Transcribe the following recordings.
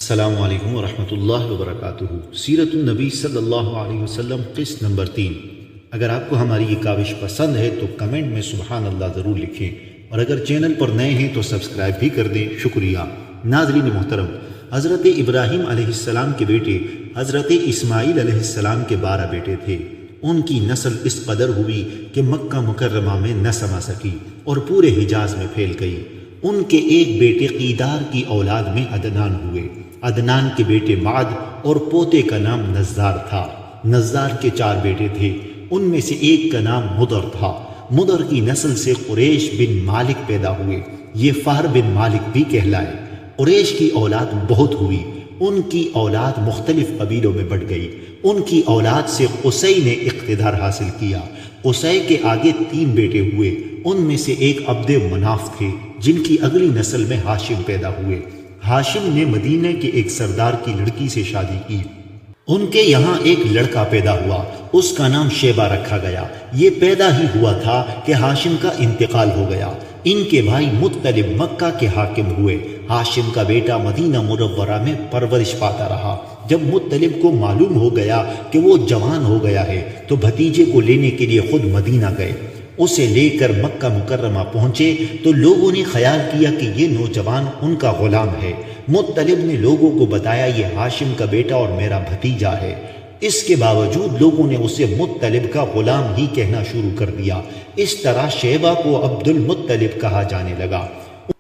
السلام علیکم ورحمۃ اللہ وبرکاتہ۔ سیرت النبی صلی اللہ علیہ وسلم قسط نمبر 3۔ اگر آپ کو ہماری یہ کاوش پسند ہے تو کمنٹ میں سبحان اللہ ضرور لکھیں، اور اگر چینل پر نئے ہیں تو سبسکرائب بھی کر دیں۔ شکریہ۔ ناظرین محترم، حضرت ابراہیم علیہ السلام کے بیٹے حضرت اسماعیل علیہ السلام کے 12 بیٹے تھے۔ ان کی نسل اس قدر ہوئی کہ مکہ مکرمہ میں نہ سما سکی اور پورے حجاز میں پھیل گئی۔ ان کے ایک بیٹے قیدار کی اولاد میں عدنان ہوئے۔ عدنان کے بیٹے معد اور پوتے کا نام نزار تھا۔ نزار کے 4 بیٹے تھے، ان میں سے ایک کا نام مدر تھا۔ مدر کی نسل سے قریش بن مالک پیدا ہوئے، یہ فہر بن مالک بھی کہلائے۔ قریش کی اولاد بہت ہوئی، ان کی اولاد مختلف قبیلوں میں بٹ گئی۔ ان کی اولاد سے قصی نے اقتدار حاصل کیا۔ قصی کے آگے 3 بیٹے ہوئے، ان میں سے ایک عبد مناف تھے، جن کی اگلی نسل میں ہاشم پیدا ہوئے۔ ہاشم نے مدینہ کے ایک سردار کی لڑکی سے شادی کی۔ ان کے یہاں ایک لڑکا پیدا ہوا، اس کا نام شیبہ رکھا گیا۔ یہ پیدا ہی ہوا تھا کہ ہاشم کا انتقال ہو گیا۔ ان کے بھائی مطلب مکہ کے حاکم ہوئے۔ ہاشم کا بیٹا مدینہ منورہ میں پرورش پاتا رہا۔ جب مطلب کو معلوم ہو گیا کہ وہ جوان ہو گیا ہے تو بھتیجے کو لینے کے لیے خود مدینہ گئے۔ اسے لے کر مکہ مکرمہ پہنچے تو لوگوں نے خیال کیا کہ یہ نوجوان ان کا غلام ہے۔ مطلب نے لوگوں کو بتایا یہ ہاشم کا بیٹا اور میرا بھتیجا ہے۔ اس کے باوجود لوگوں نے اسے مطلب کا غلام ہی کہنا شروع کر دیا۔ اس طرح شیبہ کو عبد المطلب کہا جانے لگا۔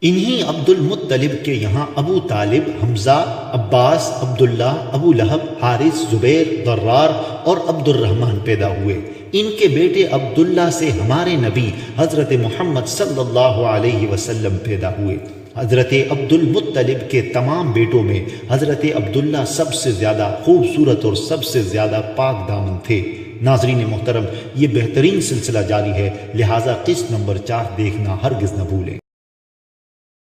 انہی عبد المطلب کے یہاں ابو طالب، حمزہ، عباس، عبداللہ، ابو لہب، حارث، زبیر، ضرار اور عبد الرحمن پیدا ہوئے۔ ان کے بیٹے عبداللہ سے ہمارے نبی حضرت محمد صلی اللہ علیہ وسلم پیدا ہوئے۔ حضرت عبد المطلب کے تمام بیٹوں میں حضرت عبداللہ سب سے زیادہ خوبصورت اور سب سے زیادہ پاک دامن تھے۔ ناظرین محترم، یہ بہترین سلسلہ جاری ہے، لہٰذا قسط نمبر 4 دیکھنا ہرگز نہ بھولیں۔